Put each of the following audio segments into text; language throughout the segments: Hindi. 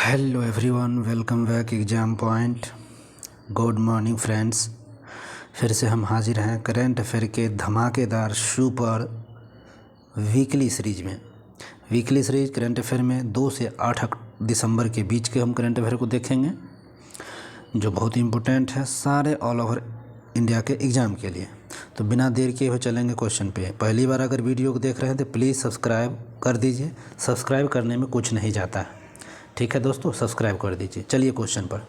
Hello everyone, welcome back exam point. Good morning friends. फिर से हम हाजिर हैं करंट अफेयर के धमाकेदार सुपर वीकली सीरीज में। वीकली सीरीज करंट अफेयर में 2 से 8 दिसंबर के बीच के हम करंट अफेयर को देखेंगे, जो बहुत ही इम्पोर्टेंट है सारे ऑल ओवर इंडिया के एग्ज़ाम के लिए। तो बिना देर किए हुए चलेंगे क्वेश्चन पे। पहली बार अगर वीडियो को देख रहे हैं तो प्लीज़ सब्सक्राइब कर दीजिए। सब्सक्राइब करने में कुछ नहीं जाता है, ठीक है दोस्तों, सब्सक्राइब कर दीजिए। चलिए क्वेश्चन पर।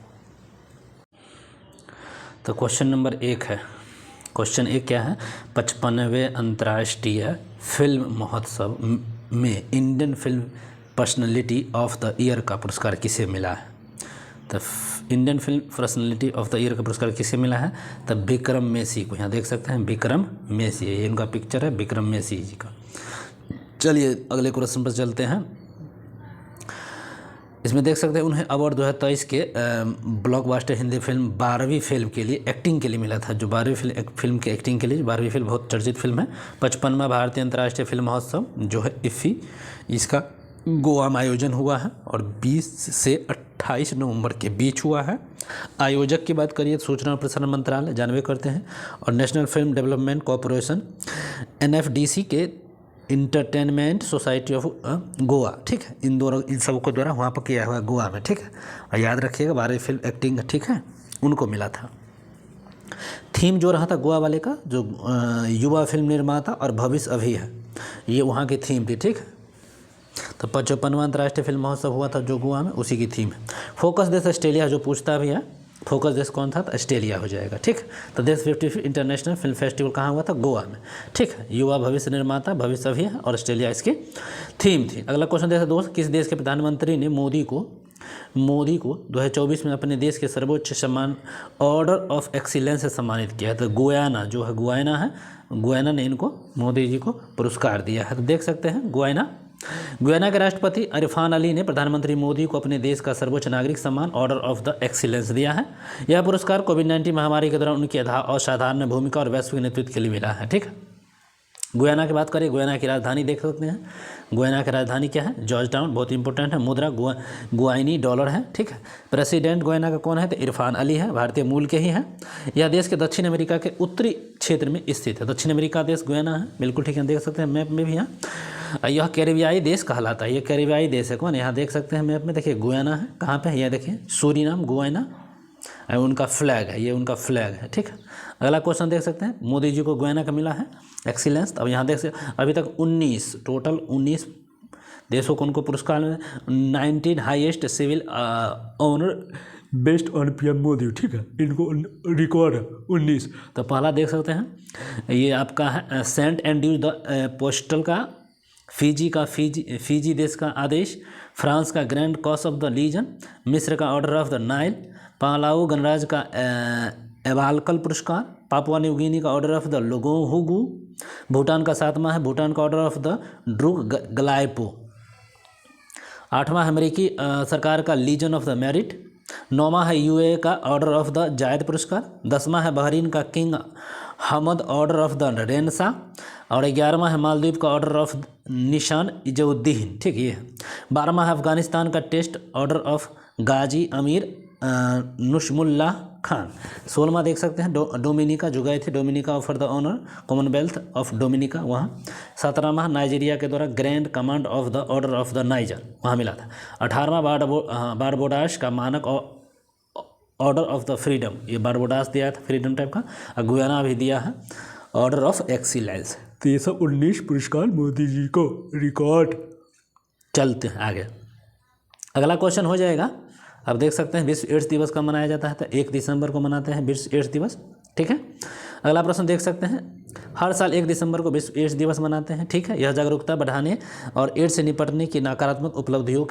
तो क्वेश्चन नंबर 1 है। क्वेश्चन 1 क्या है? 55वें अंतर्राष्ट्रीय फिल्म महोत्सव में Indian film personality of the year का पुरस्कार किसे मिला है? तो Indian film personality of the year का पुरस्कार किसे मिला है? तो विक्रम मेसी को। यहाँ देख सकते हैं विक्रम मेसी, ये इनका पिक्चर है, विक्रम मेसी जी का। चलिए अगले क्वेश्चन पर चलते हैं। इसमें देख सकते हैं उन्हें अवार्ड 2023 के ब्लॉकबस्टर हिंदी फिल्म 12वीं फिल्म के लिए एक्टिंग के लिए मिला था। जो 12वीं फिल्म के एक्टिंग के लिए, 12वीं फिल्म बहुत चर्चित फिल्म है। 55वां भारतीय अंतर्राष्ट्रीय फिल्म महोत्सव जो है इफ़ी, इसका गोवा में आयोजन हुआ है और 20 से 28 नवंबर के बीच हुआ है। आयोजक की बात करिए तो सूचना और प्रसारण मंत्रालय, जानवे करते हैं, और national film development corporation NFDC के इंटरटेनमेंट सोसाइटी ऑफ गोवा, ठीक है। इन सबको द्वारा वहाँ पर किया हुआ है गोवा में, ठीक है। और याद रखिएगा 12वीं फिल्म एक्टिंग, ठीक है, उनको मिला था। थीम जो रहा था गोवा वाले का, जो युवा फिल्म निर्माता और भविष्य अभी है, ये वहाँ की थीम थी, ठीक है। तो 55वां अंतर्राष्ट्रीय फिल्म महोत्सव हुआ था जो गोवा में, उसी की थीम है। फोकस देश ऑस्ट्रेलिया जो पूछता भी है, फोकस देश कौन था? तो ऑस्ट्रेलिया हो जाएगा, ठीक। तो देश 50 इंटरनेशनल फिल्म फेस्टिवल कहाँ हुआ था? गोवा में, ठीक है। युवा भविष्य निर्माता, भविष्य अभी है, और ऑस्ट्रेलिया इसकी थीम थी। अगला क्वेश्चन देखा दोस्त, किस देश के प्रधानमंत्री ने मोदी को 2024 में अपने देश के सर्वोच्च सम्मान ऑर्डर ऑफ एक्सीलेंस से सम्मानित किया है? तो गुयाना जो है, गुयाना ने इनको, मोदी जी को पुरस्कार दिया है। तो देख सकते हैं गुयाना के राष्ट्रपति इरफान अली ने प्रधानमंत्री मोदी को अपने देश का सर्वोच्च नागरिक सम्मान ऑर्डर ऑफ द एक्सीलेंस दिया है। यह पुरस्कार कोविड-19 महामारी के दौरान उनकी असाधारण भूमिका और वैश्विक नेतृत्व के लिए मिला है, ठीक है। गुयाना की बात करें, गुयाना की राजधानी देख सकते हैं। गुयाना की राजधानी क्या है? जॉर्ज टाउन, बहुत इंपॉर्टेंट है। मुद्रा गुयानी डॉलर है, ठीक है। प्रेसिडेंट गुयाना का कौन है? तो इरफान अली है, भारतीय मूल के ही हैं। यह देश के दक्षिण अमेरिका के उत्तरी क्षेत्र में स्थित है। दक्षिण अमेरिका देश गुयाना है, बिल्कुल ठीक है, देख सकते हैं मैप में भी है। यह कैरिबियाई देश कहलाता है, ये कैरिबियाई देश है। कौन? यहाँ देख सकते हैं मैप में, देखिए गुयाना है, कहाँ पे है? यह देखिए सूरीनाम, गुयाना, उनका फ्लैग है, ये उनका फ्लैग है, ठीक है। अगला क्वेश्चन देख सकते हैं, मोदी जी को गुयाना का मिला है एक्सीलेंस। अब यहाँ देख सकते अभी तक 19 देशों को उनको पुरस्कार मिले। 19 highest civil honour based on PM Modi, ठीक है, इनको रिकॉर्ड 19। तो पहला देख सकते हैं, ये आपका है सेंट एंड्रयूज द पोस्टल का, फिजी देश का आदेश, फ्रांस का grand cross of the legion, मिस्र का order of the Nile, Palau गणराज्य का एवालकल पुरस्कार, पापुआ न्यू गिनी का order of the Logohu, Bhutan का 7वां है भूटान का order of the Druk Gyalpo, 8वां है अमेरिकी सरकार का लीजन ऑफ द मेरिट, 9वां है UAE का ऑर्डर ऑफ द जायद पुरस्कार, 10वां है बहरीन का king Hamad order of the Renaissance, और 11वां है मालदीव का ऑर्डर ऑफ निशान इजुद्दीन, ठीक है। 12वां है अफगानिस्तान का टेस्ट ऑर्डर ऑफ गाजी अमीर नुशमुल्लाह खान। 16वां देख सकते हैं डोमिनिका, जो गए थे Dominica for the honour Commonwealth of Dominica, वहाँ। 17वां नाइजीरिया के द्वारा grand command of the order of the Niger, वहाँ मिला था। 18वां बारबोडास का मानक ऑर्डर ऑफ द फ्रीडम, ये बारबोडास दिया था फ्रीडम टाइप का, और गुयाना भी दिया है ऑर्डर ऑफ एक्सीलेंस। तो ये सब 19 पुरस्कार मोदी जी को रिकॉर्ड। चलते हैं आगे, अगला क्वेश्चन हो जाएगा। अब देख सकते हैं विश्व एड्स दिवस कब मनाया जाता है? तो 1 दिसंबर को मनाते हैं विश्व एड्स दिवस, ठीक है। अगला प्रश्न देख सकते हैं, हर साल 1 दिसंबर को विश्व एड्स दिवस मनाते हैं, ठीक है। यह जागरूकता बढ़ाने और एड्स से निपटने की नकारात्मक उपलब्धियों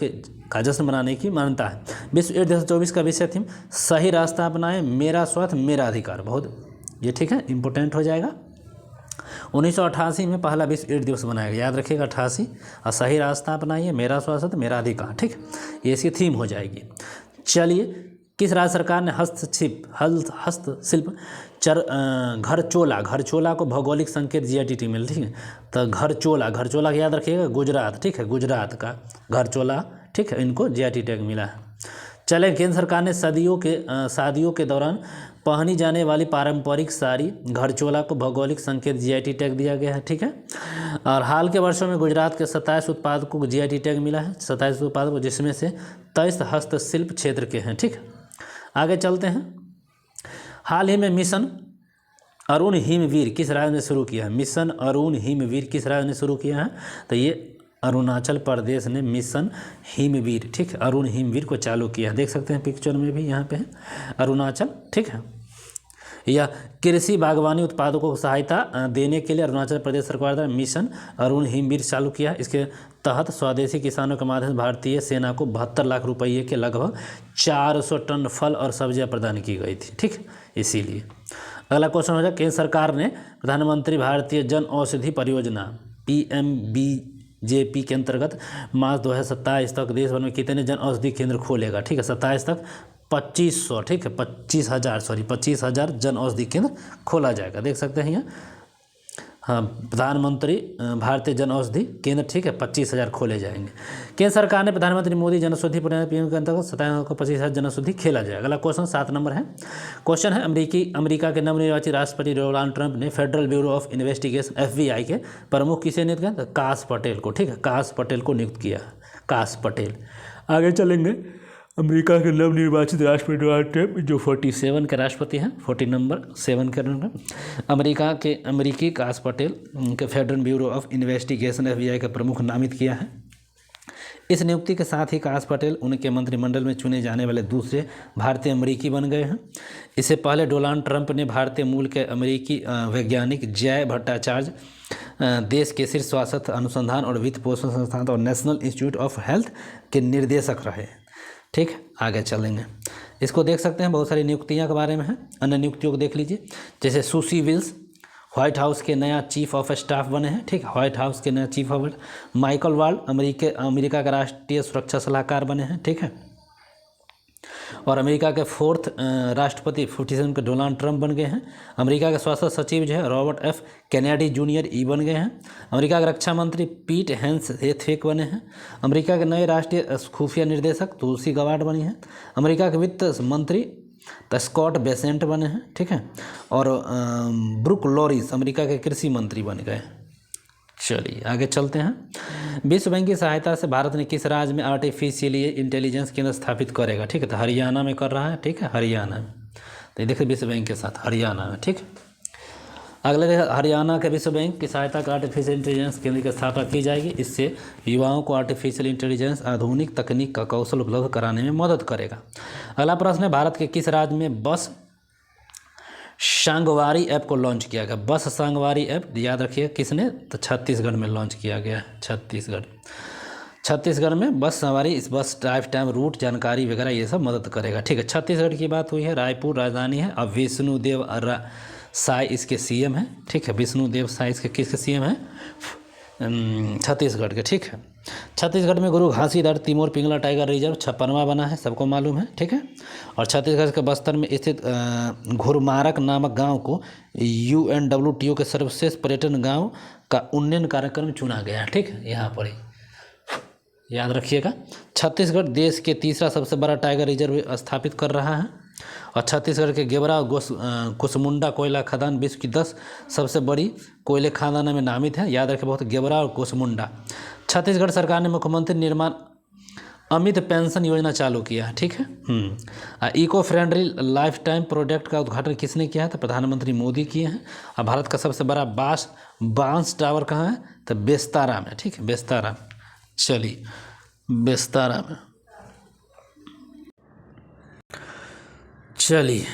का जश्न मनाने की मान्यता है। विश्व एड्स 2024 का विषय थीम सही रास्ता अपनाएं, मेरा स्वास्थ्य मेरा अधिकार, बहुत ये ठीक है, इंपॉर्टेंट हो जाएगा। 1988 में पहला विश्व एड्स दिवस मनाया गया, याद रखिएगा 88। और सही रास्ता अपनाइए, मेरा स्वास्थ्य मेरा अधिकार, ठीक, ये इसकी थीम हो जाएगी। चलिए, किस राज्य सरकार ने हस्तशिल्प घर चोला को भौगोलिक संकेत GI मिला, ठीक है। तो घर चोला याद रखिएगा, गुजरात, ठीक है, गुजरात का घर चोला, ठीक है, इनको GI टैग मिला है। चले, केंद्र सरकार ने शादियों के दौरान पहनी जाने वाली पारंपरिक साड़ी घरचोला को भौगोलिक संकेत जीआईटी टैग दिया गया है। ठीक है, और हाल के वर्षों में गुजरात के 27 उत्पादकों को जीआईटी टैग मिला है, 27 उत्पादकों, जिसमें से 23 हस्तशिल्प क्षेत्र के हैं। ठीक है, आगे चलते हैं। हाल ही में मिशन अरुण हिमवीर किस राज्य ने शुरू किया है? मिशन अरुण हिमवीर किस राज्य ने शुरू किया है? तो ये अरुणाचल प्रदेश ने मिशन हिमवीर, ठीक है, अरुण हिमवीर को चालू किया है। देख सकते हैं पिक्चर में भी यहाँ पे है अरुणाचल। ठीक है, या कृषि बागवानी उत्पादकों को सहायता देने के लिए अरुणाचल प्रदेश सरकार द्वारा मिशन अरुण हिमवीर चालू किया है। इसके तहत स्वदेशी किसानों के माध्यम से भारतीय सेना को 72 लाख रुपये के लगभग 400 टन फल और सब्जियां प्रदान की गई थी। ठीक, इसीलिए अगला क्वेश्चन हो जाए, केंद्र सरकार ने प्रधानमंत्री भारतीय जन औषधि परियोजना PMBJP के अंतर्गत मार्च 2027 तक देश भर में कितने जन औषधि केंद्र खोलेगा? ठीक है, 27 तक 2500, ठीक है, 25,000 जन औषधि केंद्र खोला जाएगा। देख सकते हैं यहाँ, हाँ, प्रधानमंत्री भारतीय जन औषधि केंद्र, ठीक है, 25,000 खोले जाएंगे। केंद्र सरकार ने प्रधानमंत्री मोदी जन औषधि परियोजना PM के अंतर्गत 27 को 25,000 जन औषधि खेला जाएगा। अगला क्वेश्चन 7 नंबर है। क्वेश्चन है, अमेरिका के नवनिर्वाचित राष्ट्रपति डोनाल्ड ट्रंप ने federal bureau of investigation FBI के प्रमुख किसे नियुक्त किया? काश पटेल को। ठीक है, काश पटेल को नियुक्त किया, काश पटेल। आगे चलेंगे, अमेरिका के नवनिर्वाचित राष्ट्रपति डोनाल्ड ट्रंप जो 47 के राष्ट्रपति हैं, 40 नंबर 7 के नंबर, अमेरिकी काश पटेल के federal bureau of investigation FBI का प्रमुख नामित किया है। इस नियुक्ति के साथ ही काश पटेल उनके मंत्रिमंडल में चुने जाने वाले दूसरे भारतीय अमेरिकी बन गए हैं। इससे पहले डोनाल्ड ट्रंप ने भारतीय मूल के अमेरिकी वैज्ञानिक जय भट्टाचार्य देश के शीर्ष स्वास्थ्य अनुसंधान और वित्त पोषण संस्थान और नेशनल इंस्टीट्यूट ऑफ हेल्थ के निर्देशक रहे। ठीक, आगे चलेंगे। इसको देख सकते हैं, बहुत सारी नियुक्तियां के बारे में है। अन्य नियुक्तियों को देख लीजिए, जैसे सुसी विल्स व्हाइट हाउस के नया चीफ ऑफ स्टाफ बने हैं। ठीक, व्हाइट हाउस के नया chief of, Michael walled America का राष्ट्रीय सुरक्षा सलाहकार बने हैं। ठीक है, और अमेरिका के 4th राष्ट्रपति 47 के डोनाल्ड ट्रंप बन गए हैं। अमेरिका के स्वास्थ्य सचिव जो है रॉबर्ट F कैनेडी जूनियर बन गए हैं। अमेरिका के रक्षा मंत्री पीट हेंसेथ बने हैं। अमेरिका के नए राष्ट्रीय खुफिया निर्देशक तुलसी गबार्ड बनी हैं। अमेरिका के वित्त मंत्री स्कॉट बेसेंट बने हैं। ठीक है, और ब्रुक लॉरिस अमेरिका के कृषि मंत्री बन गए। चलिए आगे चलते हैं। विश्व बैंक की सहायता से भारत ने किस राज्य में आर्टिफिशियल इंटेलिजेंस केंद्र स्थापित करेगा? ठीक है, तो हरियाणा में कर रहा है। ठीक है, हरियाणा में, तो देखिए विश्व बैंक के साथ हरियाणा में। ठीक, अगले देखिए, हरियाणा के विश्व बैंक की सहायता से आर्टिफिशियल इंटेलिजेंस केंद्र की स्थापना की जाएगी। इससे युवाओं को आर्टिफिशियल इंटेलिजेंस आधुनिक तकनीक का कौशल उपलब्ध कराने में मदद करेगा। अगला प्रश्न है, भारत के किस राज्य में बस सांगवारी ऐप को लॉन्च किया गया? बस सांगवारी ऐप याद रखिए किसने? तो छत्तीसगढ़ में लॉन्च किया गया है। छत्तीसगढ़ में बस सवारी, इस बस टाइम रूट जानकारी वगैरह ये सब मदद करेगा। ठीक है, छत्तीसगढ़ की बात हुई है। रायपुर राजधानी है। अब विष्णुदेव साय इसके CM हैं। ठीक है, विष्णुदेव साय इसके किसके CM हैं? छत्तीसगढ़ के। ठीक है, छत्तीसगढ़ में गुरु घासीदार तिमोर पिंगला टाइगर रिजर्व 56वां बना है, सबको मालूम है। ठीक है, और छत्तीसगढ़ के बस्तर में स्थित घुरमारक नामक गांव को UNWTO के सर्वश्रेष्ठ पर्यटन गांव का उन्नयन कार्यक्रम चुना गया है। ठीक है, यहाँ पर ही याद रखिएगा। छत्तीसगढ़ देश के तीसरा सबसे बड़ा टाइगर रिजर्व स्थापित कर रहा है, और छत्तीसगढ़ के गेवरा कुसमुंडा कोयला खदान विश्व की 10 सबसे बड़ी कोयले खदानों में नामित है। याद रखें, बहुत गेवरा और कुसमुंडा। छत्तीसगढ़ सरकार ने मुख्यमंत्री निर्माण अमित पेंशन योजना चालू किया है। ठीक है, eco friendly lifetime product का उद्घाटन किसने किया है? तो प्रधानमंत्री मोदी किए हैं। और भारत का सबसे बड़ा बांस टावर कहाँ है? तो बेस्तारा में। ठीक है, बेस्तारा। चलिए, बेस्तारा में। चलिए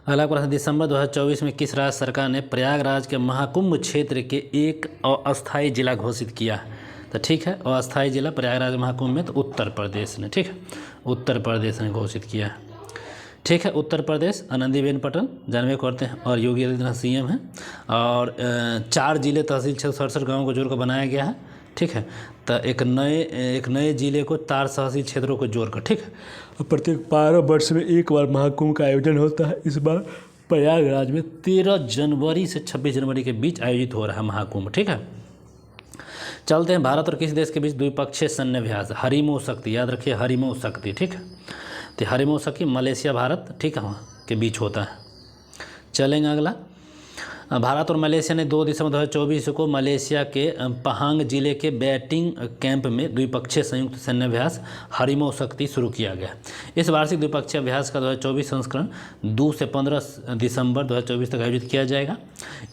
अगला प्रश्न, दिसंबर 2024 में किस राज्य सरकार ने प्रयागराज के महाकुंभ क्षेत्र के एक अस्थायी जिला घोषित किया? तो ठीक है, अस्थायी जिला प्रयागराज महाकुंभ में तो उत्तर प्रदेश ने। ठीक है, उत्तर प्रदेश ने घोषित किया है। ठीक है, उत्तर प्रदेश आनंदीबेन पटेल जानवे करते हैं और योगी आदित्यनाथ CM हैं। और 4 जिले तहसील 67 गाँवों को जोड़कर बनाया गया है। ठीक है, तो एक नए जिले को 4 तहसील क्षेत्रों को जोड़कर। ठीक है, और प्रत्येक 12 वर्ष में एक बार महाकुंभ का आयोजन होता है। इस बार प्रयागराज में 13 जनवरी से 26 जनवरी के बीच आयोजित हो रहा है महाकुंभ। ठीक है, चलते हैं भारत और किस देश के बीच द्विपक्षीय सैन्य अभ्यास। हरिमो शक्ति, याद रखिए हरिमो शक्ति, ठीक है। तो हरिमो शक्ति मलेशिया भारत, ठीक है, वहाँ के बीच होता है। चलेंगे अगला। भारत और मलेशिया ने 2 दिसंबर 2024 को मलेशिया के पहांग जिले के बैटिंग कैंप में द्विपक्षीय संयुक्त सैन्य अभ्यास हरिमो शक्ति शुरू किया गया। इस वार्षिक द्विपक्षीय अभ्यास का 2024 संस्करण 2 से 15 दिसंबर 2024 तक आयोजित किया जाएगा।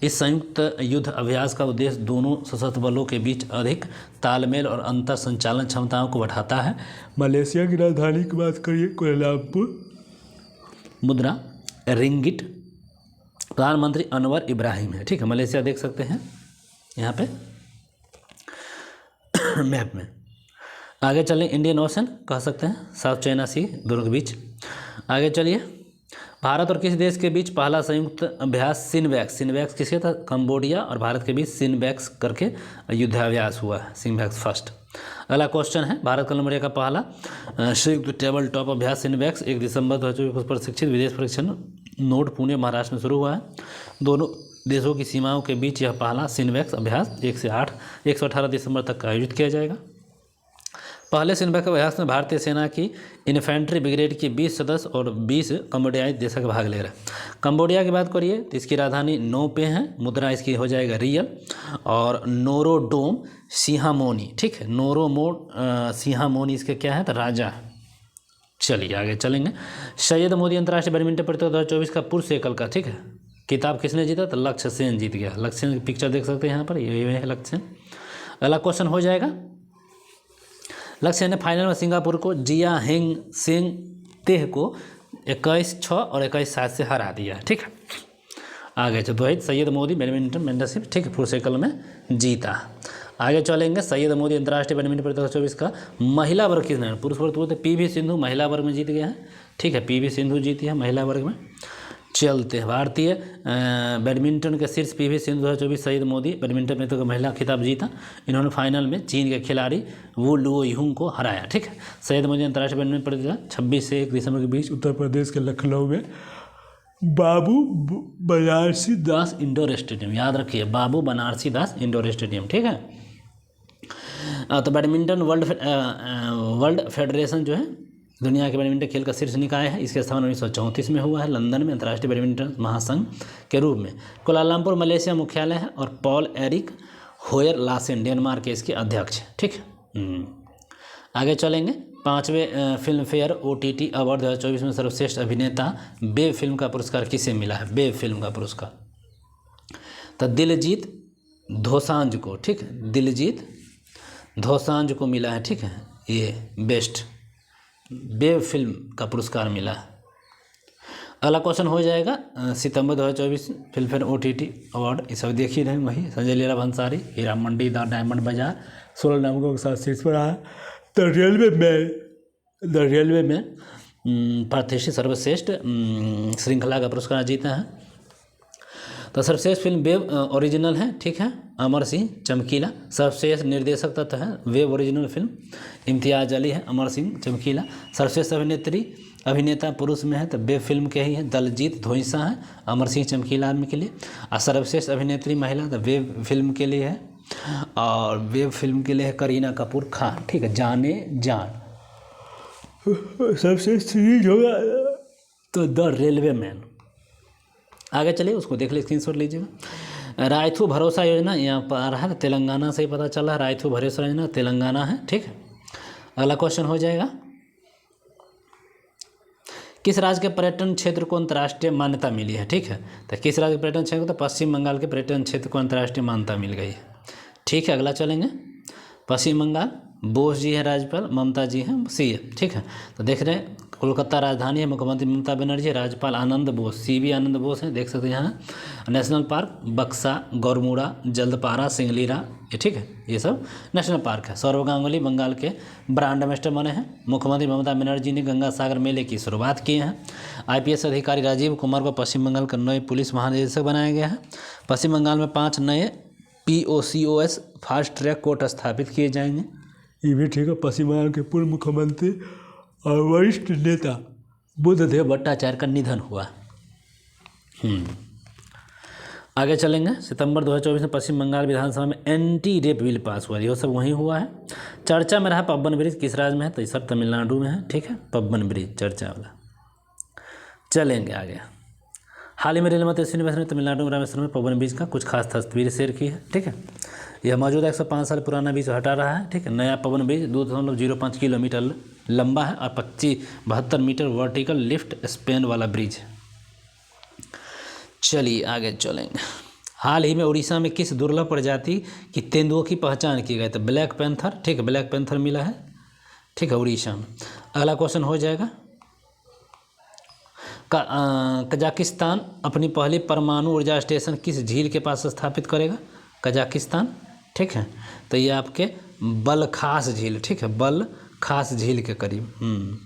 इस संयुक्त युद्ध अभ्यास का उद्देश्य दोनों सशस्त्र बलों के बीच अधिक तालमेल और अंतर संचालन क्षमताओं को बढ़ाता है। मलेशिया की राजधानी की बात करिए कुआलालंपुर, मुद्रा रिंगिट, प्रधानमंत्री अनवर इब्राहिम है, ठीक है। मलेशिया देख सकते हैं यहाँ पे मैप में। आगे चलें, इंडियन ओशन कह सकते हैं, साउथ चाइना सी दोनों के बीच। आगे चलिए, भारत और किस देश के बीच पहला संयुक्त अभ्यास सिनवैक्स, सिनवैक्स किसके था, कंबोडिया और भारत के बीच सिनवैक्स करके युद्धाभ्यास हुआ है, सिनवैक्स फर्स्ट। अगला क्वेश्चन है, भारत कोलंबिया का पहला संयुक्त टेबल टॉप अभ्यास सिनवैक्स 1 दिसंबर 2024 को प्रशिक्षित विदेश परीक्षण नोड पुणे महाराष्ट्र में शुरू हुआ है। दोनों देशों की सीमाओं के बीच यह पहला सिनवैक्स अभ्यास 118 दिसंबर तक आयोजित किया जाएगा। पहले सिनवैक्स अभ्यास में भारतीय सेना की इन्फेंट्री ब्रिगेड की 20 सदस्य और 20 कंबोडियाई देशक भाग ले रहे हैं। कंबोडिया की बात करिए तो इसकी राजधानी नो पे है, मुद्रा इसकी हो जाएगा रियल, और नोरोडोम सिहामोनी, ठीक है। सिहामोनी इसके क्या है, तो राजा है। चलिए आगे चलेंगे। सैयद मोदी अंतर्राष्ट्रीय बैडमिंटन प्रतियोगिता 2024 का पुरुष एकल का, ठीक है, किताब किसने जीता, तो लक्ष्य सेन जीत गया। लक्ष्य सेन की पिक्चर देख सकते हैं यहाँ पर, ये है लक्ष्य सेन। अगला क्वेश्चन हो जाएगा, लक्ष्य सेन ने फाइनल में सिंगापुर को जिया हेंग सेंग तेह को 21-6 और 21-7 से हरा दिया, ठीक है। आगे तो सैयद मोदी बैडमिंटन मेंटरशिप, ठीक है, पुरुष एकल में जीता। आगे चलेंगे, सैयद मोदी अंतर्राष्ट्रीय बैडमिंटन प्रतियोगिता 2024 का महिला वर्ग किसने, पुरुष वर्ग बोलते पीवी सिंधु महिला वर्ग में जीत गया है, ठीक है, पीवी सिंधु जीती है महिला वर्ग में। चलते हैं, भारतीय बैडमिंटन के शीर्ष पीवी सिंधु 2024 सैयद मोदी बैडमिंटन में तो महिला खिताब जीता। इन्होंने फाइनल में चीन के खिलाड़ी वू लुओ यूंग को हराया, ठीक है। सैयद मोदी अंतर्राष्ट्रीय बैडमिंटन प्रतियोगिता 26 से 1 दिसंबर के बीच उत्तर प्रदेश के लखनऊ में बाबू बनारसी दास इंडोर स्टेडियम, याद रखिए बाबू बनारसी दास इंडोर स्टेडियम, ठीक है। तो बैडमिंटन वर्ल्ड फेडरेशन जो है दुनिया के बैडमिंटन खेल का शीर्ष निकाय है। इसकी स्थापना 1934 में हुआ है लंदन में अंतर्राष्ट्रीय बैडमिंटन महासंघ के रूप में। कुआलालंपुर मलेशिया मुख्यालय है और पॉल एरिक होयर लासेन डेनमार्क के इसके अध्यक्ष हैं, ठीक है। आगे चलेंगे, 5वें फिल्म फेयर OTT अवार्ड 2024 में सर्वश्रेष्ठ अभिनेता बेव फिल्म का पुरस्कार किसे मिला है, बेव फिल्म का पुरस्कार तो दिलजीत दोसांझ को, ठीक है, दिलजीत दोसांझ को मिला है, ठीक है, ये बेस्ट बेव फिल्म का पुरस्कार मिला है। अगला क्वेश्चन हो जाएगा, सितंबर 2024 फिल्म फेयर OTT अवार्ड, ये सब देख ही रहे वही, संजय लीला भंसारी, हीरा मंडी द डायमंड बाजार 16 नवंबर के साथ शीर्ष पर आया। तो रेलवे में प्रतिष्ठित सर्वश्रेष्ठ श्रृंखला का पुरस्कार जीता है। तो सर्वश्रेष्ठ फिल्म वेब ओरिजिनल है, ठीक है, अमर सिंह चमकीला। सर्वश्रेष्ठ निर्देशक तत्व है web original film Imtiaz Ali है, अमर सिंह चमकीला। सर्वश्रेष्ठ अभिनेता पुरुष में है तो वेब फिल्म के ही है दलजीत धोइसा है, अमर सिंह चमकीला आदमी के लिए। और सर्वश्रेष्ठ अभिनेत्री महिला तो वेब फिल्म के लिए है, और वेब फिल्म के लिए है करीना कपूर खान, ठीक है, जाने जान। सर्वश्रेष्ठ सीरीज होगा तो द रेलवे मैन। आगे चलिए, उसको देख लीजिए, स्क्रीनशॉट लीजिएगा। रायथू भरोसा योजना यहाँ पर आ रहा है, तेलंगाना से ही पता चला है, रायथू भरोसा योजना तेलंगाना है, ठीक है। अगला क्वेश्चन हो जाएगा, किस राज्य के पर्यटन क्षेत्र को अंतर्राष्ट्रीय मान्यता मिली है, ठीक है। तो किस राज्य के पर्यटन क्षेत्र को, तो पश्चिम बंगाल के पर्यटन क्षेत्र को अंतर्राष्ट्रीय मान्यता मिल गई है, ठीक है। अगला चलेंगे, पश्चिम बंगाल बोस जी है राज्यपाल, ममता जी हैं CM, ठीक है। तो देख रहे हैं कोलकाता राजधानी है, मुख्यमंत्री ममता बनर्जी, राज्यपाल आनंद बोस CV आनंद बोस हैं, देख सकते हैं यहाँ। नेशनल पार्क बक्सा, गौरमुड़ा, जल्दपारा, सिंगलीरा, ये ठीक है, ये सब नेशनल पार्क है। सौरभ गांगुली बंगाल के ब्रांड एम्बेसडर बने हैं। मुख्यमंत्री ममता बनर्जी ने गंगा सागर मेले की शुरुआत की है। IPS अधिकारी राजीव कुमार को पश्चिम बंगाल का नए पुलिस महानिदेशक बनाया गया है। पश्चिम बंगाल में 5 नए POCOS फास्ट ट्रैक कोर्ट स्थापित किए जाएंगे, ये भी ठीक है। पश्चिम बंगाल के पूर्व मुख्यमंत्री और वरिष्ठ नेता बुद्धदेव भट्टाचार्य का निधन हुआ। आगे चलेंगे। सितंबर 2024 में पश्चिम बंगाल विधानसभा में एंटी रेप बिल पास हुआ, यह सब वहीं हुआ है। चर्चा में रहा पब्बन ब्रिज, किस राज्य में है? तो ये सब तमिलनाडु में है, ठीक है, पब्बन ब्रिज चर्चा वाला। चलेंगे आगे। हाल ही में रेल मंत्री श्रीनिवास ने तमिलनाडु में रामेश्वरम में पब्बन ब्रिज का कुछ खास तस्वीर शेयर की है, ठीक है। यह मौजूदा 105 साल पुराना ब्रिज हटा रहा है, ठीक है। नया पब्बन ब्रिज 2.05 किलोमीटर लंबा है और 72 मीटर वर्टिकल लिफ्ट स्पैन वाला ब्रिज है। चलिए आगे चलेंगे। हाल ही में उड़ीसा में किस दुर्लभ प्रजाति की तेंदुओं की पहचान की गई? तो ब्लैक पैंथर, ठीक है, ब्लैक पैंथर मिला है, ठीक है, उड़ीसा में। अगला क्वेश्चन हो जाएगा, कजाकिस्तान अपनी पहली परमाणु ऊर्जा स्टेशन किस झील के पास स्थापित करेगा? कजाकिस्तान, ठीक है, तो ये आपके बलखास झील, ठीक है, बलखास झील के करीब।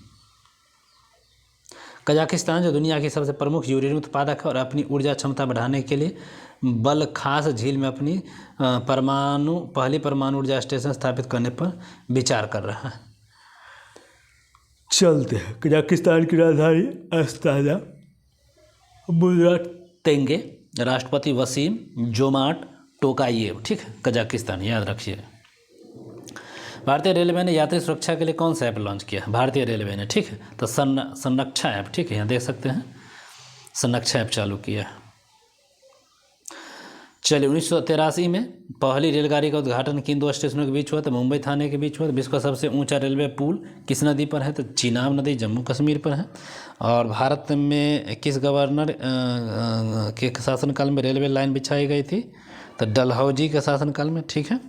कजाकिस्तान जो दुनिया की सबसे प्रमुख यूरेनियम उत्पादक है और अपनी ऊर्जा क्षमता बढ़ाने के लिए बलखास झील में अपनी पहली परमाणु ऊर्जा स्टेशन स्थापित करने पर विचार कर रहा है। चलते हैं। कजाकिस्तान की राजधानी अस्ताना, मुद्रा तेंगे, राष्ट्रपति वसीम जोमाट टोकायेव, ठीक है, कजाकिस्तान, याद रखिए। भारतीय रेलवे ने यात्री सुरक्षा के लिए कौन सा ऐप लॉन्च किया? भारतीय रेलवे ने, ठीक है, तो संरक्षा ऐप, ठीक है, यहाँ देख सकते हैं संरक्षा ऐप चालू किया है। चलिए 1983 में पहली रेलगाड़ी का उद्घाटन किन दो स्टेशनों के बीच हुआ? तो मुंबई थाने के बीच हुआ। तो विश्व का सबसे ऊंचा रेलवे पुल किस नदी पर है? तो चिनाब नदी, जम्मू कश्मीर पर है। और भारत में किस गवर्नर के शासनकाल में रेलवे लाइन बिछाई गई थी? तो डलहौजी के शासनकाल में, ठीक है।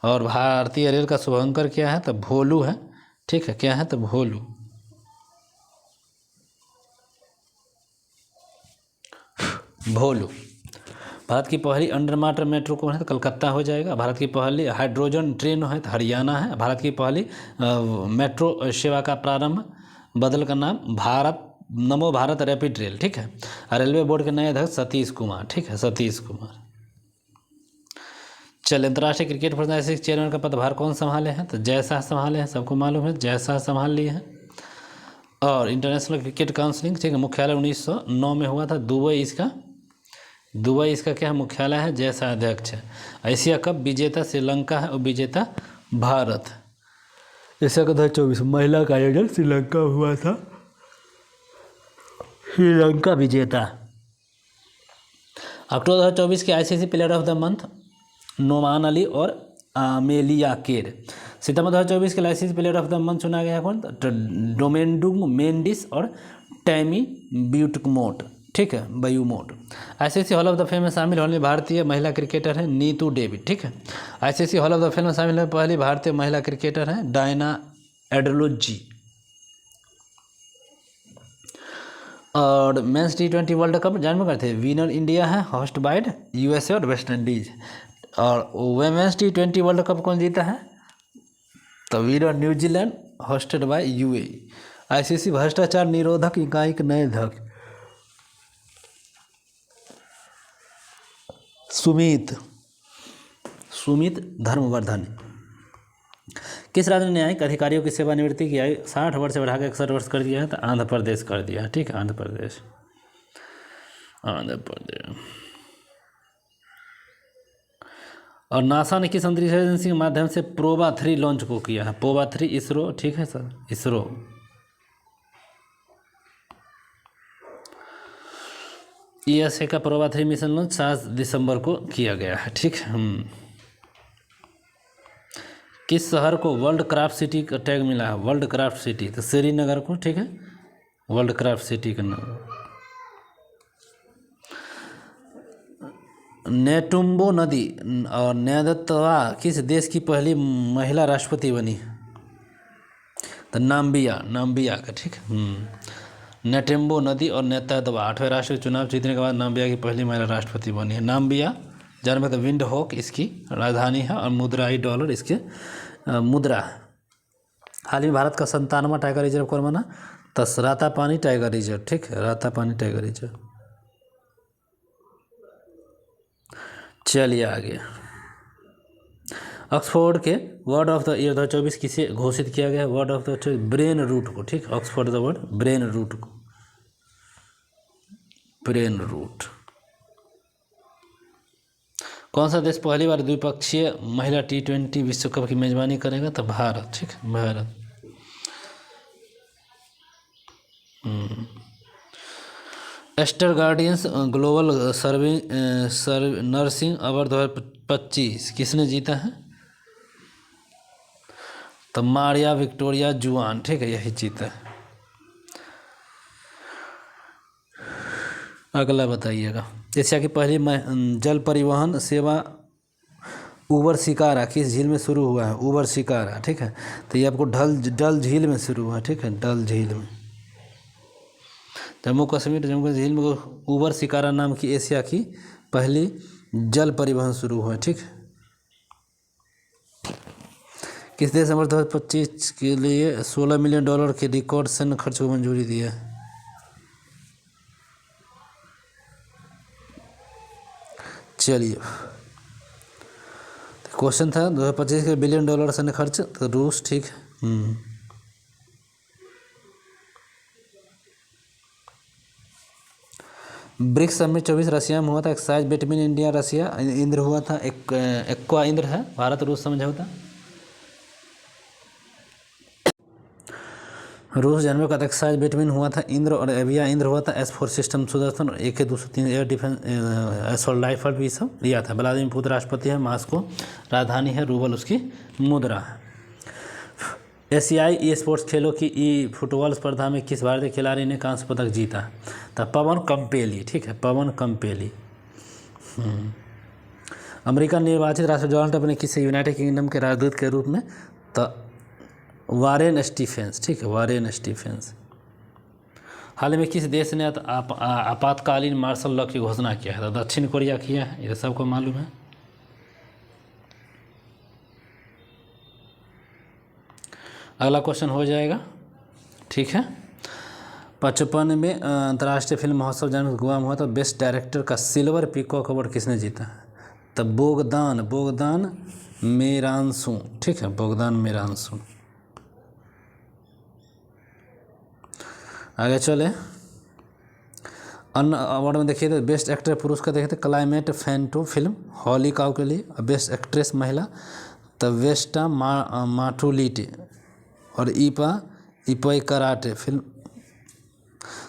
और भारतीय रेल का शुभंकर क्या है? तो भोलू है, ठीक है, क्या है? तो भोलू। भोलू। भारत की पहली अंडर वाटर मेट्रो कौन है? तो कलकत्ता हो जाएगा। भारत की पहली हाइड्रोजन ट्रेन है तो हरियाणा है। भारत की पहली मेट्रो सेवा का प्रारंभ, बदल का नाम नमो भारत रैपिड रेल, ठीक है। रेलवे बोर्ड के नए अध्यक्ष सतीश कुमार, ठीक है, सतीश कुमार। चलिए अंतर्राष्ट्रीय क्रिकेट फैडरेशन के चेयरमैन का पदभार कौन संभाले हैं? तो जयशाह संभाले हैं, सबको मालूम है, जयशाह संभाल लिए हैं। और इंटरनेशनल क्रिकेट काउंसिल, ठीक है, मुख्यालय 1909 में हुआ था, दुबई इसका क्या है? मुख्यालय है। जैसा अध्यक्ष है। एशिया कप विजेता श्रीलंका है और विजेता भारत। एशिया कप 2024 महिला का आयोजन श्रीलंका हुआ था, श्रीलंका विजेता। अक्टूबर 2024 के ICC player of the month Noman Ali और आमेलिया केर। सितंबर 2024 के ICC player of the month चुना गया कौन? डोमेंडुग मेंडिस और टैमी ब्यूटमोट, ठीक है, Beaumont. ICC hall of the fame में शामिल होने भारतीय महिला क्रिकेटर है नीतू डेविड, ठीक है। ICC hall of the fame में शामिल होने पहली भारतीय महिला क्रिकेटर है डायना एडलोजी। और मेंस T20 वर्ल्ड कप जान करते हैं, विनर इंडिया है, होस्ट बाय यूएसए और वेस्ट इंडीज। और वुमेन्स T20 वर्ल्ड कप कौन जीता है? तो winner New Zealand, hosted by UAE. ICC भ्रष्टाचार निरोधक इकाई के नए अध्यक्ष सुमित धर्मवर्धन। किस राज्य ने न्यायिक अधिकारियों की सेवानिवृत्ति की आयु 60 वर्ष से बढ़ाकर 61 वर्ष कर दिया है? तो आंध्र प्रदेश कर दिया है, ठीक है, आंध्र प्रदेश। और नासा ने किस अंतरिक्ष एजेंसी के माध्यम से प्रोबा 3 लॉन्च को किया है? प्रोबा 3 इसरो, ठीक है सर, इसरो। ईएसए का प्रोबा 3 मिशन लॉन्च 7 दिसंबर को किया गया है, ठीक है। किस शहर को वर्ल्ड क्राफ्ट सिटी का टैग मिला है? वर्ल्ड क्राफ्ट सिटी, तो श्रीनगर को, ठीक है, वर्ल्ड क्राफ्ट सिटी का नाम। नेटुम्बो नदी और नेदतवा किस देश की पहली महिला राष्ट्रपति बनी? तो नाम्बिया का, ठीक है। नेटेम्बो नदी और नेतदवा 8वें राष्ट्रीय चुनाव जीतने के बाद नाम्बिया की पहली महिला राष्ट्रपति बनी है। नाम्बिया जानते हैं, विंड हॉक इसकी राजधानी है और मुद्राई डॉलर इसके मुद्रा है। हाल ही में भारत का 97वां टाइगर रिजर्व कौन बना? तो रातापानी टाइगर रिजर्व, ठीक है, रातापानी टाइगर रिजर्व। चलिए आगे। ऑक्सफोर्ड के वर्ड ऑफ द ईयर 2024 किसे घोषित किया गया? Word of the brain rot को, ठीक, Oxford the word brain rot को, ब्रेन रूट। कौन सा देश पहली बार द्विपक्षीय महिला T20 विश्व कप की मेजबानी करेगा? तो भारत। ठीक है, Bharat. Aster Guardians global nursing award 2025 किसने जीता है? तो मारिया विक्टोरिया जुआन। ठीक है, यही जीता है। अगला बताइएगा, एशिया की पहली जल परिवहन सेवा उबर शिकारा किस झील में शुरू हुआ है? उबर शिकारा। ठीक है, तो ये आपको डल झील में शुरू हुआ। ठीक है, डल झील में। जम्मू कश्मीर झील में उबर शिकारा नाम की एशिया की पहली जल परिवहन शुरू हुआ। ठीक, किस देश ने वर्ष 2025 के लिए $16 मिलियन के रिकॉर्ड सैन्य खर्च को मंजूरी दी है? चलिए, क्वेश्चन था 2025 के $1 बिलियन सैन्य खर्च, तो रूस। ठीक है। ब्रिक्स समिट 24 रशिया में हुआ था। Excise between India Russia. Indra हुआ था, एक्वा इंद्र है, भारत रूस समझौता। रूस जानवे का एक्साइज बिटवीन हुआ था इंद्र और एविया इंद्र हुआ था। S4 सिस्टम सुदर्शन और AK-203 air defence assault rifle भी सब लिया था। व्लादिमीर पुतिन राष्ट्रपति है, मास्को राजधानी है, रूबल उसकी मुद्रा है। एशियाई ई स्पोर्ट्स खेलों की फुटबॉल स्पर्धा में किस भारतीय खिलाड़ी ने कांस्य पदक जीता? तो पवन कंपेली। ठीक है, पवन कंपेली। अमेरिका निर्वाचित राष्ट्रपति डोनाल्ड ट्रंप ने किसे यूनाइटेड किंगडम के राजदूत के रूप में? तो वारेन स्टीफेंस। ठीक है, वारेन स्टीफेंस। हाल में किस देश ने आपातकालीन मार्शल लॉ की घोषणा किया है? तो दक्षिण कोरिया किया है, ये सबको मालूम है। अगला क्वेश्चन हो जाएगा। ठीक है, 55 में अंतर्राष्ट्रीय फिल्म महोत्सव जन्म गोवा में हुआ, तो बेस्ट डायरेक्टर का सिल्वर पीकॉक अवार्ड किसने जीता? तो बोगदान मेरांसू। ठीक है, बोगदान मेरांसू। आगे चले, अन्य अवार्ड में देखिए तो बेस्ट एक्टर पुरस्कार देखे थे क्लाइमेट फैंटो फिल्म हॉली काउ के लिए, और बेस्ट एक्ट्रेस महिला तो वेस्टा माटुलिटी और इपई कराटे फिल्म।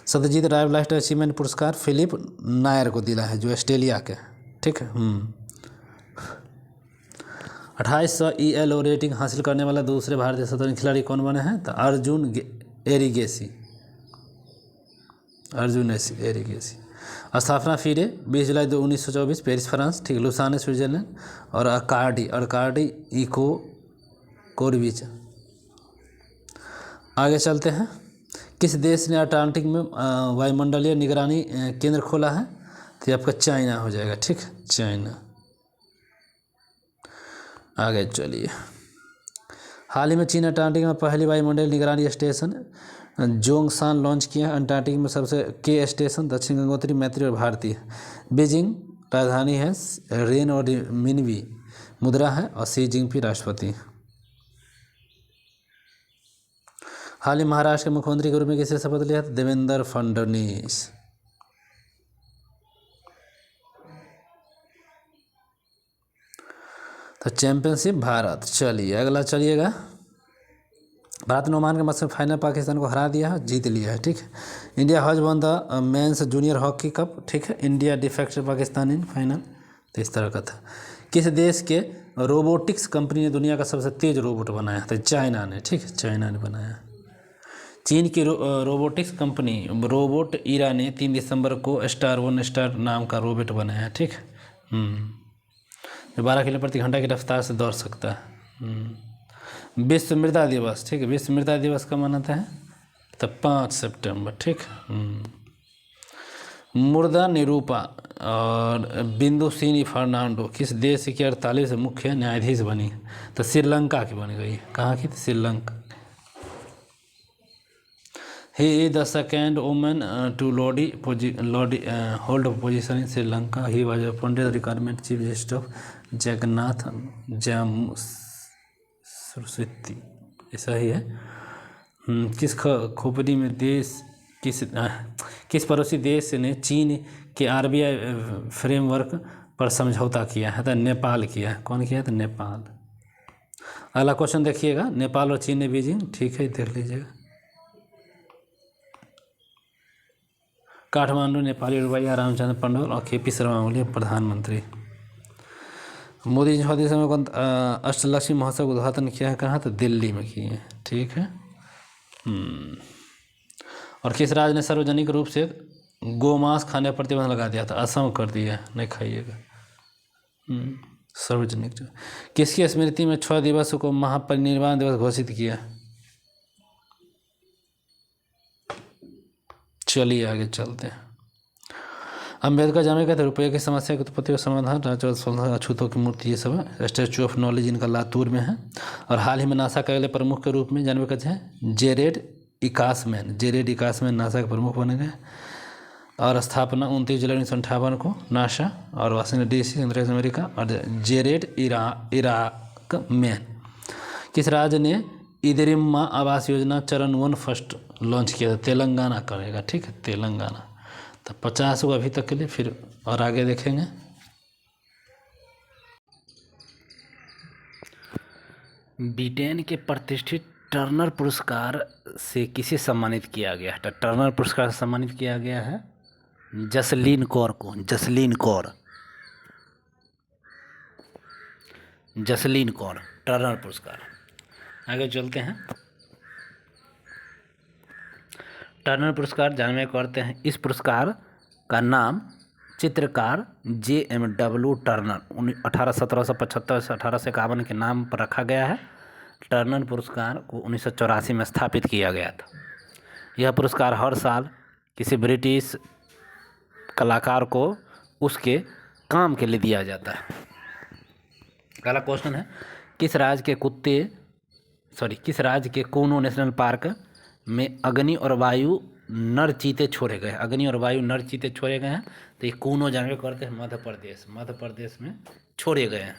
सत्यजीत राय लाइफ अचीवमेंट पुरस्कार फिलिप नायर को दिला है, जो ऑस्ट्रेलिया के। ठीक है। 2800 ELO रेटिंग हासिल करने वाला दूसरे भारतीय शतरंज खिलाड़ी कौन बने हैं? तो अर्जुन एरिगेसी। स्थापना फीडे 20 जुलाई 1924 पेरिस फ्रांस। ठीक, लुसाने स्विट्जरलैंड और अर्काडी इको कोरविच। आगे चलते हैं, किस देश ने अटलांटिक में वायुमंडलीय निगरानी केंद्र खोला है? तो आपका चाइना हो जाएगा। ठीक, चाइना। आगे चलिए, हाल ही में चीन अटलांटिक में पहली वायुमंडलीय निगरानी स्टेशन जोंगसान लॉन्च किया है। अंटार्कटिक में सबसे के स्टेशन दक्षिण गंगोत्री, मैत्री और भारतीय। बीजिंग राजधानी है, रेन और मिनवी मुद्रा है, और शी जिनपिंग राष्ट्रपति। हाल ही महाराष्ट्र के मुख्यमंत्री के रूप में किसने शपथ लिया? देवेंद्र फडणवीस। तो चैंपियनशिप भारत। चलिए, अगला चलिएगा, भारत ने ओमान के मैच में फाइनल पाकिस्तान को हरा दिया है, जीत लिया है। ठीक है, India has one the mains junior hockey cup. ठीक है, India defected Pakistan in final. तो इस तरह का था। किस देश के रोबोटिक्स कंपनी ने दुनिया का सबसे तेज रोबोट बनाया? तो चाइना ने। ठीक है, चाइना ने बनाया। चीन की रोबोटिक्स कंपनी रोबोट ईरा ने 3 दिसंबर को स्टार नाम का रोबोट बनाया। ठीक, जो 12 किलोमीटर प्रति घंटा की रफ्तार से दौड़ सकता है। विश्व मृदा दिवस। ठीक है, विश्व मृदा दिवस कब मनाता है? तो 5 सितंबर। ठीक, मुर्दा निरूपा और बिंदुसिनी फर्नांडो किस देश की 48 मुख्य न्यायाधीश बनी? तो श्रीलंका की बन गई। कहाँ की? Sri Lanka. He is the second woman to hold a position in Sri Lanka. He was appointed the retirement chief justice of Jagannath Saraswati. ऐसा ही है। किस खोपड़ी में किस पड़ोसी देश ने चीन के RBI फ्रेमवर्क पर समझौता किया है? तो नेपाल किया है। कौन किया है? तो नेपाल। अगला क्वेश्चन देखिएगा, नेपाल और चीन ने बीजिंग, ठीक है देख लीजिएगा। काठमांडू नेपाली रुपया रामचंद्र पंडोल और KP शर्मा ओली प्रधानमंत्री। मोदी जी स्वाधीन समय कौन अष्टलक्ष्मी महोत्सव का उद्घाटन किया है? कहाँ? तो दिल्ली में किए हैं, ठीक है। और किस राज्य ने सार्वजनिक रूप से गोमांस खाने पर प्रतिबंध लगा दिया था? असम कर दिया, नहीं खाइएगा। सार्वजनिक। किसकी स्मृति में 6 दिवस को महापरिनिर्वाण दिवस घोषित किया? चलिए आगे चलते हैं। अम्बेडकर जन्म कहते रुपये की समस्या की उत्पत्ति और समाधान, अछूतों की मूर्ति, ये सब है। स्टैचू ऑफ नॉलेज इनका लातूर में है। और हाल ही में नासा के अगले प्रमुख के रूप में जन्म कहते हैं जेरेड इकासमैन नासा के प्रमुख बने गए। और स्थापना 29 जुलाई 1958 को नासा और वाशिंगटन DC अमेरिका। और जेरेड इराकमैन। किस राज्य ने इंदिरा आवास योजना चरण 1 फर्स्ट लॉन्च किया था? तेलंगाना करेगा, ठीक है, तेलंगाना। तो 50 को अभी तक के लिए, फिर और आगे देखेंगे। ब्रिटेन के प्रतिष्ठित टर्नर पुरस्कार से किसे सम्मानित किया गया है? टर्नर पुरस्कार से सम्मानित किया गया है जसलीन कौर को। जसलीन कौर टर्नर पुरस्कार। आगे चलते हैं। टर्नर पुरस्कार जानने करते हैं। इस पुरस्कार का नाम चित्रकार JMW टर्नर 1775 से 1851 के नाम पर रखा गया है। टर्नर पुरस्कार को 1984 में स्थापित किया गया था। यह पुरस्कार हर साल किसी ब्रिटिश कलाकार को उसके काम के लिए दिया जाता है। अगला क्वेश्चन है, किस राज्य के कोनो नेशनल पार्क में अग्नि और वायु नर चीते छोड़े गए हैं? तो ये कोनो जानवे करते हैं मध्य प्रदेश में छोड़े गए हैं,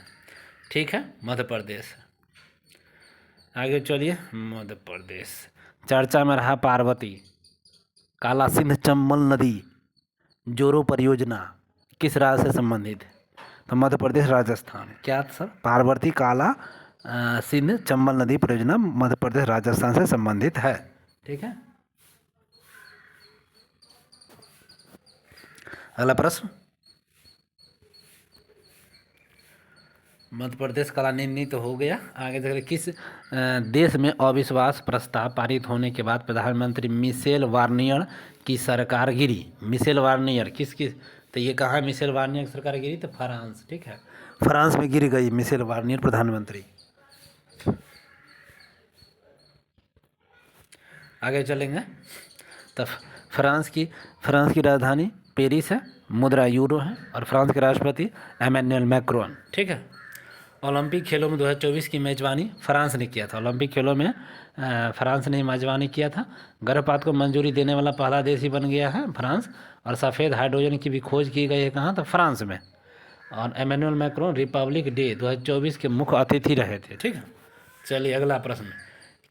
ठीक है, मध्य प्रदेश। आगे चलिए, मध्य प्रदेश। चर्चा में रहा पार्वती, काला सिंध चंबल नदी जोड़ो परियोजना किस राज्य से संबंधित है? तो मध्य प्रदेश, राजस्थान। क्या सर? पार्वती काला सिंध चंबल नदी परियोजना मध्य प्रदेश राजस्थान से संबंधित है, ठीक है। अगला प्रश्न, मध्य प्रदेश काला नीति तो हो गया। आगे देखिए, किस देश में अविश्वास प्रस्ताव पारित होने के बाद प्रधानमंत्री मिशेल वार्नियर की सरकार गिरी? मिशेल वार्नियर किसकी? तो ये कहाँ मिशेल वार्नियर की सरकार गिरी? तो फ्रांस, ठीक है, फ्रांस में गिर गई मिशेल वार्नियर प्रधानमंत्री। आगे चलेंगे। तो फ्रांस की राजधानी पेरिस है, मुद्रा यूरो है, और फ्रांस के राष्ट्रपति एमेनुएल मैक्रोन, ठीक है। ओलंपिक खेलों में 2024 की मेजबानी फ्रांस ने किया था। ओलंपिक खेलों में फ्रांस ने मेजबानी किया था। गर्भपात को मंजूरी देने वाला पहला देश ही बन गया है फ्रांस। और सफ़ेद हाइड्रोजन की भी खोज की गई है, कहाँ? तो फ्रांस में। और एमेनुएल मैक्रोन रिपब्लिक डे 2024 के मुख्य अतिथि रहे थे, ठीक है। चलिए अगला प्रश्न,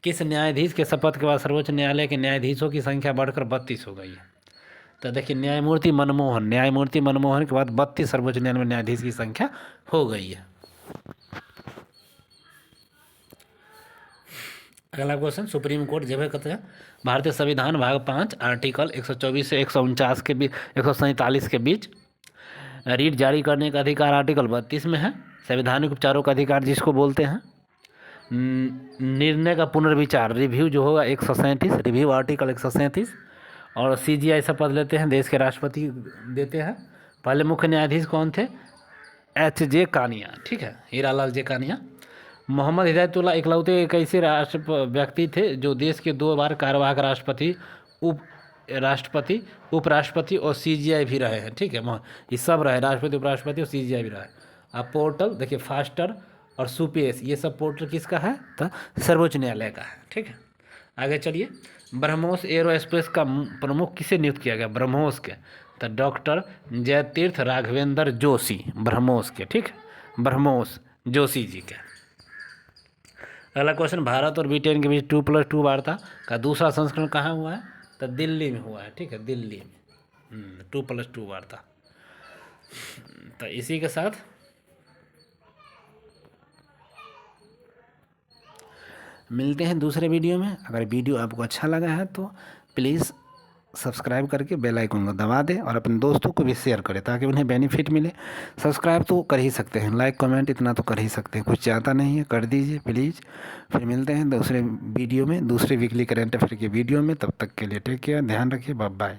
किस न्यायाधीश के शपथ के बाद सर्वोच्च न्यायालय के न्यायाधीशों की संख्या बढ़कर 32 हो गई है? तो देखिए, न्यायमूर्ति मनमोहन के बाद 32 सर्वोच्च न्यायालय में न्यायाधीश की संख्या हो गई है। अगला क्वेश्चन, सुप्रीम कोर्ट जब कहते हैं भारतीय संविधान भाग 5 आर्टिकल 124 से 149 के बीच 147 के बीच रीट जारी करने का अधिकार आर्टिकल 32 में है। संवैधानिक उपचारों का अधिकार जिसको बोलते हैं। निर्णय का पुनर्विचार रिव्यू जो होगा 137, रिव्यू आर्टिकल 137। और CGI शपथ लेते हैं देश के राष्ट्रपति देते हैं। पहले मुख्य न्यायाधीश कौन थे? HJ कानिया, ठीक है, हीरालाल जे कानिया। मोहम्मद हिदायतुल्लाह इकलौते एक ऐसे व्यक्ति थे जो देश के 2 बार कार्यवाहक राष्ट्रपति, उपराष्ट्रपति और CGI भी रहे हैं, ठीक है। ये सब रहे, राष्ट्रपति, उपराष्ट्रपति और CGI भी रहे। अब पोर्टल देखिए, फास्टर और सुपेश, ये सब पोर्टल किसका है? तो सर्वोच्च न्यायालय का है, ठीक है। आगे चलिए, ब्रह्मोस एरोस्पेस का प्रमुख किसे नियुक्त किया गया? ब्रह्मोस के तो डॉक्टर जयतीर्थ राघवेंद्र जोशी, ब्रह्मोस के, ठीक है, ब्रह्मोस जोशी जी के। अगला क्वेश्चन, भारत और ब्रिटेन के बीच 2+2 वार्ता का दूसरा संस्करण कहाँ हुआ है? तो दिल्ली में हुआ है, ठीक है, दिल्ली में 2+2 वार्ता। तो इसी के साथ मिलते हैं दूसरे वीडियो में। अगर वीडियो आपको अच्छा लगा है तो प्लीज़ सब्सक्राइब करके बेल आइकन को दबा दें और अपने दोस्तों को भी शेयर करें ताकि उन्हें बेनिफिट मिले। सब्सक्राइब तो कर ही सकते हैं, लाइक कमेंट इतना तो कर ही सकते हैं, कुछ ज़्यादा नहीं है, कर दीजिए प्लीज़। फिर मिलते हैं दूसरे वीडियो में, दूसरे वीकली करंट अफेयर के वीडियो में। तब तक के लिए टेक केयर, ध्यान रखिए, बाय बाय।